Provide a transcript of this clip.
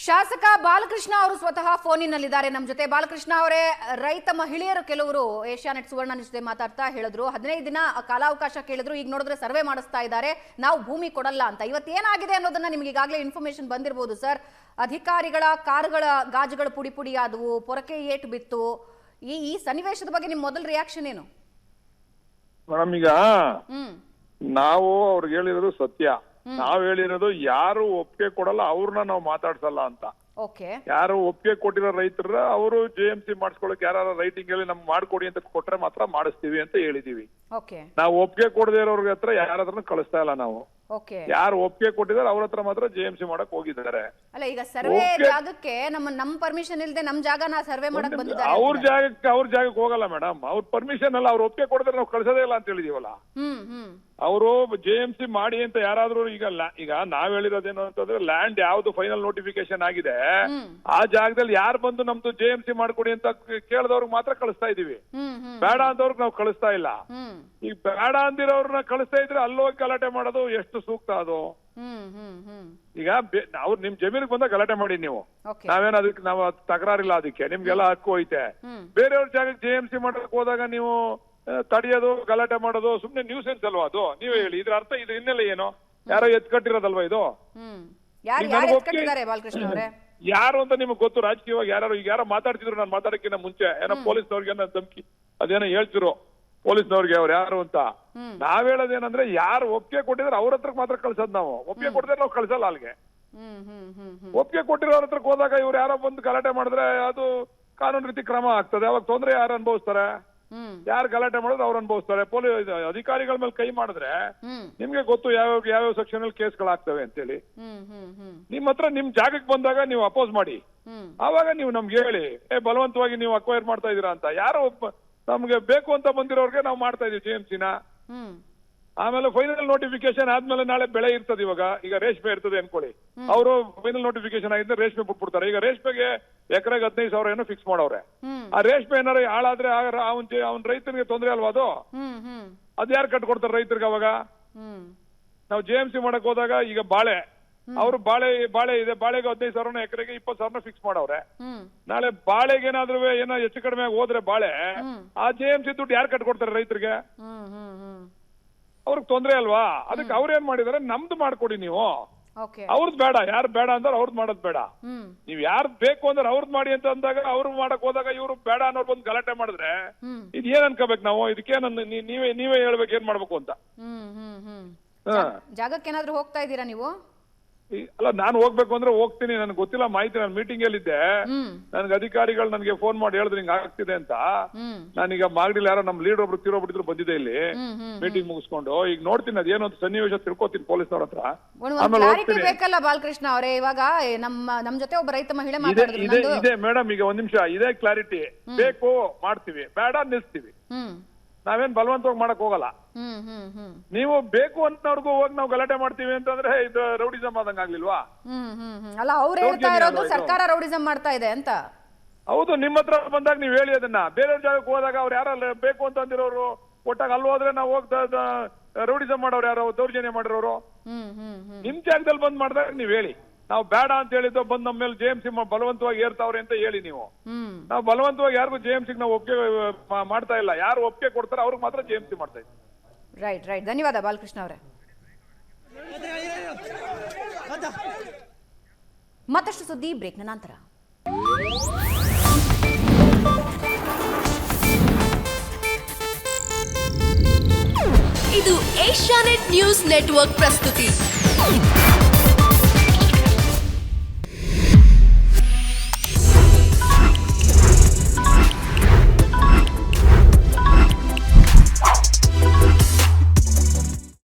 ಶಾಸಕ ಬಾಲಕೃಷ್ಣ ಅವರು ಸ್ವತಃ ಫೋನಿನಲ್ಲಿದ್ದಾರೆ ನಮ್ಮ ಜೊತೆ. ಬಾಲಕೃಷ್ಣ ಅವರೇ, ರೈತ ಮಹಿಳೆಯರು ಕೆಲವರು ಏಷ್ಯಾನೆಟ್ ಸುವರ್ಣ ಜೊತೆ ಮಾತಾಡ್ತಾ ಹೇಳಿದ್ರು 15 ದಿನ ಕಾಲಾವಕಾಶ ಕೇಳಿದ್ರು. ಈಗ ನೋಡಿದ್ರೆ ಸರ್ವೆ ಮಾಡಿಸ್ತಾ ಇದ್ದಾರೆ, ನಾವು ಭೂಮಿ ಕೊಡಲ್ಲ ಅಂತ. ಇವತ್ತೇನಾಗಿದೆ ಅನ್ನೋದನ್ನ ನಿಮ್ಗೆ ಈಗಾಗಲೇ ಇನ್ಫಾರ್ಮೇಶನ್ ಬಂದಿರಬಹುದು ಸರ್. ಅಧಿಕಾರಿಗಳ ಕಾರುಗಳ ಗಾಜುಗಳು ಪುಡಿ ಪುಡಿ ಆದವು, ಪೊರಕೆ ಏಟು ಬಿತ್ತು. ಈ ಸನ್ನಿವೇಶದ ಬಗ್ಗೆ ನಿಮ್ಮ ಮೊದಲ ರಿಯಾಕ್ಷನ್ ಏನು? ಮೇಡಮ್, ಈಗ ನಾವು ಅವ್ರಿಗೆ ಹೇಳಿರೋದು ಸತ್ಯ. ನಾವ್ ಹೇಳಿರೋದು ಯಾರು ಒಪ್ಪಿಗೆ ಕೊಡಲ್ಲ ಅವ್ರನ್ನ ನಾವು ಮಾತಾಡ್ಸಲ್ಲ ಅಂತ. ಯಾರು ಒಪ್ಪಿಗೆ ಕೊಟ್ಟಿರೋ ರೈತರ ಅವರು JMC ಮಾಡಿಸ್ಕೊಳಕ್ ಯಾರು ರೈಟಿಂಗ್ ಹೇಳಿ ನಮ್ಗೆ ಮಾಡ್ಕೊಡಿ ಅಂತ ಕೊಟ್ರೆ ಮಾತ್ರ ಮಾಡಿಸ್ತೀವಿ ಅಂತ ಹೇಳಿದೀವಿ. ನಾವು ಒಪ್ಪಿಗೆ ಕೊಡದೇ ಇರೋರ್ಗ ಹತ್ರ ಯಾರ ಹತ್ರ ಕಳಿಸ್ತಾ ಇಲ್ಲ. ನಾವು ಯಾರು ಒಪ್ಪಿಗೆ ಕೊಟ್ಟಿದ್ದಾರೆ ಅವ್ರ ಹತ್ರ ಮಾತ್ರ JMC ಮಾಡಕ್ ಹೋಗಿದ್ದಾರೆ. ಅಲ್ಲ, ಈಗ ಸರ್ವೆ ಜಾಗಕ್ಕೆ ನಮ್ಮ ಪರ್ಮಿಷನ್ ಇಲ್ಲದೆ ನಮ್ ಜಾಗನ ಸರ್ವೆ ಮಾಡಕ್ ಬಂದಿದ್ದಾರೆ. ಅವ್ರ ಜಾಗಕ್ಕೆ ಹೋಗಲ್ಲ ಮೇಡಮ್. ಅವ್ರ ಪರ್ಮಿಷನ್ ಅಲ್ಲ, ಅವ್ರು ಒಪ್ಪಿಗೆ ಕೊಡಿದ್ರೆ ನಾವು ಕಳ್ಸೋದೇ ಇಲ್ಲ ಅಂತ ಹೇಳಿದೀವಲ್ಲ. ಅವರು JMC ಮಾಡಿ ಅಂತ ಯಾರಾದ್ರೂ ಈಗ ನಾವ್ ಹೇಳಿರೋದೇನು ಅಂತಂದ್ರೆ, ಲ್ಯಾಂಡ್ ಯಾವ್ದು ಫೈನಲ್ ನೋಟಿಫಿಕೇಶನ್ ಆಗಿದೆ ಆ ಜಾಗದಲ್ಲಿ ಯಾರು ಬಂದು ನಮ್ದು JMC ಮಾಡ್ಕೊಡಿ ಅಂತ ಕೇಳಿದವ್ರಿಗೆ ಮಾತ್ರ ಕಳಿಸ್ತಾ ಇದೀವಿ. ಬೇಡ ಅಂತವ್ರಿಗೆ ನಾವು ಕಳಿಸ್ತಾ ಇಲ್ಲ. ಈಗ ಬೇಡ ಅಂದಿರೋರ್ನ ಕಳಿಸ್ತಾ ಇದ್ರೆ ಅಲ್ಲೋಗಿ ಗಲಾಟೆ ಮಾಡೋದು ಎಷ್ಟು ಸೂಕ್ತ ಅದು? ಈಗ ಅವ್ರು ನಿಮ್ ಜಮೀನಿಗೆ ಬಂದಾಗ ಗಲಾಟೆ ಮಾಡಿ ನೀವು, ನಾವೇನ್ ಅದಕ್ಕೆ ನಾವು ತಕರಾರಿಲ್ಲ. ಅದಕ್ಕೆ ನಿಮ್ಗೆಲ್ಲ ಹಕ್ಕು ಐತೆ. ಬೇರೆಯವ್ರ ಜಾಗಕ್ಕೆ JMC ಮಾಡಕ್ ಹೋದಾಗ ನೀವು ತಡೆಯೋದು, ಗಲಾಟೆ ಮಾಡೋದು ಸುಮ್ನೆ ನ್ಯೂಸೆನ್ಸ್ ಅಲ್ವಾ ಅದು? ನೀವೇ ಹೇಳಿ, ಇದ್ರ ಅರ್ಥ ಇದ್ರ ಹಿನ್ನೆಲೆ ಏನು? ಯಾರೋ ಎತ್ಕಟ್ಟಿರೋದಲ್ವಾ ಇದು? ಯಾರು ಅಂತ ನಿಮ್ಗೆ ಗೊತ್ತು? ರಾಜಕೀಯವಾಗಿ ಯಾರೋ ಮಾತಾಡ್ತಿದ್ರು. ನಾನು ಮಾತಾಡಕ್ಕಿಂತ ಮುಂಚೆ ಏನೋ ಪೊಲೀಸ್ನವ್ರಿಗೆ ಧಮಕಿ ಅದೇನೋ ಹೇಳ್ತಿರು ಪೊಲೀಸ್ನವ್ರಿಗೆ ಅವ್ರು ಯಾರು ಅಂತ. ನಾವ್ ಹೇಳೋದೇನಂದ್ರೆ, ಯಾರು ಒಪ್ಪಿಗೆ ಕೊಟ್ಟಿದ್ರೆ ಅವ್ರ ಹತ್ರಕ್ ಮಾತ್ರ ಕಳ್ಸೋದ್. ನಾವು ಒಪ್ಪಿಗೆ ಕೊಟ್ಟಿದ್ರೆ ನಾವು ಕಳ್ಸಲ್ಲ ಅಲ್ಲಿಗೆ. ಒಪ್ಪಿಗೆ ಕೊಟ್ಟಿರೋರ ಹತ್ರಕ್ ಹೋದಾಗ ಇವ್ರು ಯಾರೋ ಬಂದು ಗಲಾಟೆ ಮಾಡಿದ್ರೆ ಅದು ಕಾನೂನು ರೀತಿ ಕ್ರಮ ಆಗ್ತದೆ. ಅವಾಗ ತೊಂದ್ರೆ ಯಾರು ಅನುಭವಿಸ್ತಾರೆ? ಯಾರು ಗಲಾಟೆ ಮಾಡೋದು ಅವ್ರು ಅನುಭವಿಸ್ತಾರೆ. ಪೊಲೀಸ್ ಅಧಿಕಾರಿಗಳ ಮೇಲೆ ಕೈ ಮಾಡಿದ್ರೆ ನಿಮ್ಗೆ ಗೊತ್ತು ಯಾವ ಸೆಕ್ಷನ್ ಅಲ್ಲಿ ಕೇಸ್ಗಳಾಗ್ತವೆ ಅಂತೇಳಿ. ನಿಮ್ ಹತ್ರ ನಿಮ್ ಜಾಗಕ್ಕೆ ಬಂದಾಗ ನೀವು ಅಪೋಸ್ ಮಾಡಿ, ಆವಾಗ ನೀವು ನಮ್ಗೆ ಹೇಳಿ ಬಲವಂತವಾಗಿ ನೀವು ಅಕ್ವೈರ್ ಮಾಡ್ತಾ ಇದೀರಾ ಅಂತ. ಯಾರು ನಮ್ಗೆ ಬೇಕು ಅಂತ ಬಂದಿರೋರ್ಗೆ ನಾವು ಮಾಡ್ತಾ ಇದೀವಿ JMCನ. ಆಮೇಲೆ ಫೈನಲ್ ನೋಟಿಫಿಕೇಶನ್ ಆದ್ಮೇಲೆ ನಾಳೆ ಬೆಳೆ ಇರ್ತದೆ. ಈಗ ರೇಷ್ಮೆ ಇರ್ತದೆ ಅನ್ಕೊಳ್ಳಿ. ಅವರು ಫೈನಲ್ ನೋಟಿಫಿಕೇಶನ್ ಆಗಿದ್ರೆ ರೇಷ್ಮೆ ಬಿಟ್ಬಿಡ್ತಾರೆ. ಈಗ ರೇಷ್ಮೆಗೆ ಎಕರೆಗೆ 15,000 ಏನೋ ಫಿಕ್ಸ್ ಮಾಡವ್ರೆ. ಆ ರೇಷ್ಮೆ ಏನಾರ ಹಾಳಾದ್ರೆ ಅವ್ನ್ ರೈತನಿಗೆ ತೊಂದ್ರೆ ಅಲ್ವಾ ಅದು? ಯಾರು ಕಟ್ಕೊಡ್ತಾರೆ ರೈತರಿಗೆ? ಅವಾಗ ನಾವು JMC ಮಾಡಕ್ ಹೋದಾಗ ಈಗ ಅವ್ರು ಬಾಳೆ ಇದೆ, ಬಾಳೆಗೆ 15,000 ಎಕರೆಗೆ 20,000 ಫಿಕ್ಸ್ ಮಾಡವ್ರೆ. ನಾಳೆ ಬಾಳೆಗೆ ಏನಾದ್ರೂ ಏನೋ ಹೆಚ್ಚು ಕಡಿಮೆ ಹೋದ್ರೆ ಬಾಳೆ ಆ JMC ದುಡ್ಡು ಯಾರು ಕಟ್ಕೊಡ್ತಾರೆ ರೈತರಿಗೆ? ಅವ್ರಿಗೆ ತೊಂದ್ರೆ ಅಲ್ವಾ? ಅದಕ್ಕೆ ಅವ್ರೇನ್ ಮಾಡಿದಾರೆ, ನಮ್ದು ಮಾಡ್ಕೊಡಿ ನೀವು. ಅವ್ರದ್ ಬೇಡ, ಯಾರು ಬೇಡ ಅಂದ್ರೆ ಅವ್ರದ್ ಮಾಡೋದ್ ಬೇಡ. ನೀವ್ ಯಾರು ಬೇಕು ಅಂದ್ರೆ ಅವ್ರದ್ ಮಾಡಿ ಅಂತ ಅಂದಾಗ ಅವ್ರು ಮಾಡಕ್ ಹೋದಾಗ ಇವ್ರು ಬೇಡ ಅನ್ನೋರು ಬಂದು ಗಲಾಟೆ ಮಾಡಿದ್ರೆ ಇದ್ ಏನ್ ಅನ್ಕೋಬೇಕು ನಾವು? ಇದಕ್ಕೇನ ನೀವೇ ಹೇಳ್ಬೇಕು ಏನ್ ಮಾಡ್ಬೇಕು ಅಂತ. ಜಾಗಕ್ಕೆ ಏನಾದ್ರು ಹೋಗ್ತಾ ಇದ್ದೀರಾ ನೀವು? ಅಲ್ಲ, ನಾನು ಹೋಗ್ಬೇಕು ಅಂದ್ರೆ ಹೋಗ್ತೀನಿ. ನನ್ಗೆ ಗೊತ್ತಿಲ್ಲ ಮಾಹಿತಿ. ನಾನು ಮೀಟಿಂಗ್ ಅಲ್ಲಿದ್ದೆ. ನನ್ಗೆ ಅಧಿಕಾರಿಗಳು ನನ್ಗೆ ಫೋನ್ ಮಾಡಿ ಹೇಳಿದ್ರು ಹಿಂಗ ಆಗ್ತಿದೆ ಅಂತ. ನಾನೀಗ ಮಾಗಡಿಲಿ ಯಾರೋ ನಮ್ ಲೀಡರ್ ಒಬ್ರು ತೀರೋಗ್ಬಿಟ್ಟಿದ್ರು, ಬಂದಿದೆ ಇಲ್ಲಿ ಮೀಟಿಂಗ್ ಮುಗಿಸ್ಕೊಂಡು. ಈಗ ನೋಡ್ತೀನಿ ಅದೇನೋ ಸನ್ನಿವೇಶ ತಿಳ್ಕೊತೀನಿ ಪೊಲೀಸ್ನವ್ರ ಹತ್ರ. ಆಮೇಲೆ ಹೋಗ್ತೀನಿ. ಬೇಕಲ್ಲ ಬಾಲಕೃಷ್ಣ ಅವರೇ, ಇವಾಗ ನಮ್ ಜೊತೆ ಒಬ್ಬ ರೈತ ಮಹಿಳೆ ಇದೆ ಮೇಡಮ್. ಈಗ ಒಂದ್ ನಿಮಿಷ, ಇದೇ ಕ್ಲಾರಿಟಿ. ಬೇಕು ಮಾಡ್ತೀವಿ, ಬೇಡ ನಿಲ್ಸ್ತೀವಿ. ನಾವೇನ್ ಬಲವಂತವಾಗಿ ಮಾಡಕ್ ಹೋಗಲ್ಲ. ನೀವು ಬೇಕು ಅನ್ನೋರ್ಗು ಹೋಗಿ ನಾವು ಗಲಾಟೆ ಮಾಡ್ತೀವಿ ಅಂತಂದ್ರೆ ಇದು ರೌಡಿಸಮ್ ಆದಂಗ ಆಗ್ಲಿಲ್ವಾ? ಅಲ್ಲ, ಅವ್ರು ಹೇಳ್ತಾ ಇರೋದು ಸರ್ಕಾರ ರೌಡಿಸಮ್ ಮಾಡ್ತಾ ಇದೆ ಅಂತ. ಹೌದು, ನಿಮ್ಮ ಹತ್ರ ಬಂದಾಗ ನೀವ್ ಹೇಳಿ ಅದನ್ನ. ಬೇರೆಯವ್ರ ಜಾಗಕ್ಕೆ ಹೋದಾಗ ಅವ್ರು ಯಾರಲ್ಲ ಬೇಕು ಅಂತ ಅಂದಿರೋರು ಒಟ್ಟಾಗ ಅಲ್ಲಿ ಹೋದ್ರೆ ನಾವು ಹೋಗ್ತಾ ರೌಡಿಸಮ್ ಮಾಡೋರು ಯಾರೋ, ದೌರ್ಜನ್ಯ ಮಾಡಿರೋರು ನಿಮ್ ಜಾಗದಲ್ಲಿ ಬಂದ್ ಮಾಡಿದಾಗ ನೀವ್ ಹೇಳಿ. ನಾವು ಬೇಡ ಅಂತ ಹೇಳಿದ್ದು ಬಂದ್ ನಮ್ಮ ಮೇಲೆ JMC ಬಲವಂತವಾಗಿ ಏರ್ತಾವ್ರೆ ಅಂತ ಹೇಳಿ ನೀವು. ನಾವು ಬಲವಂತವಾಗಿ ಯಾರಿಗೂ JMC ನಾವು ಒಪ್ಪಿಗೆ ಮಾಡ್ತಾ ಇಲ್ಲ. ಯಾರು ಒಪ್ಪಿಗೆ ಕೊಡ್ತಾರೆ ಅವ್ರಿಗೆ ಮಾತ್ರ JMC ಮಾಡ್ತಾ ಇದ್ದೀವಿ. ರೈಟ್. ಧನ್ಯವಾದ ಬಾಲಕೃಷ್ಣ ಅವರೇ. ಮತ್ತಷ್ಟು ಸುದ್ದಿ ಬ್ರೇಕ್ನ ನಂತರ. ಇದು ಏಷ್ಯಾನೆಟ್ ನ್ಯೂಸ್ ನೆಟ್ವರ್ಕ್ ಪ್ರಸ್ತುತಿ.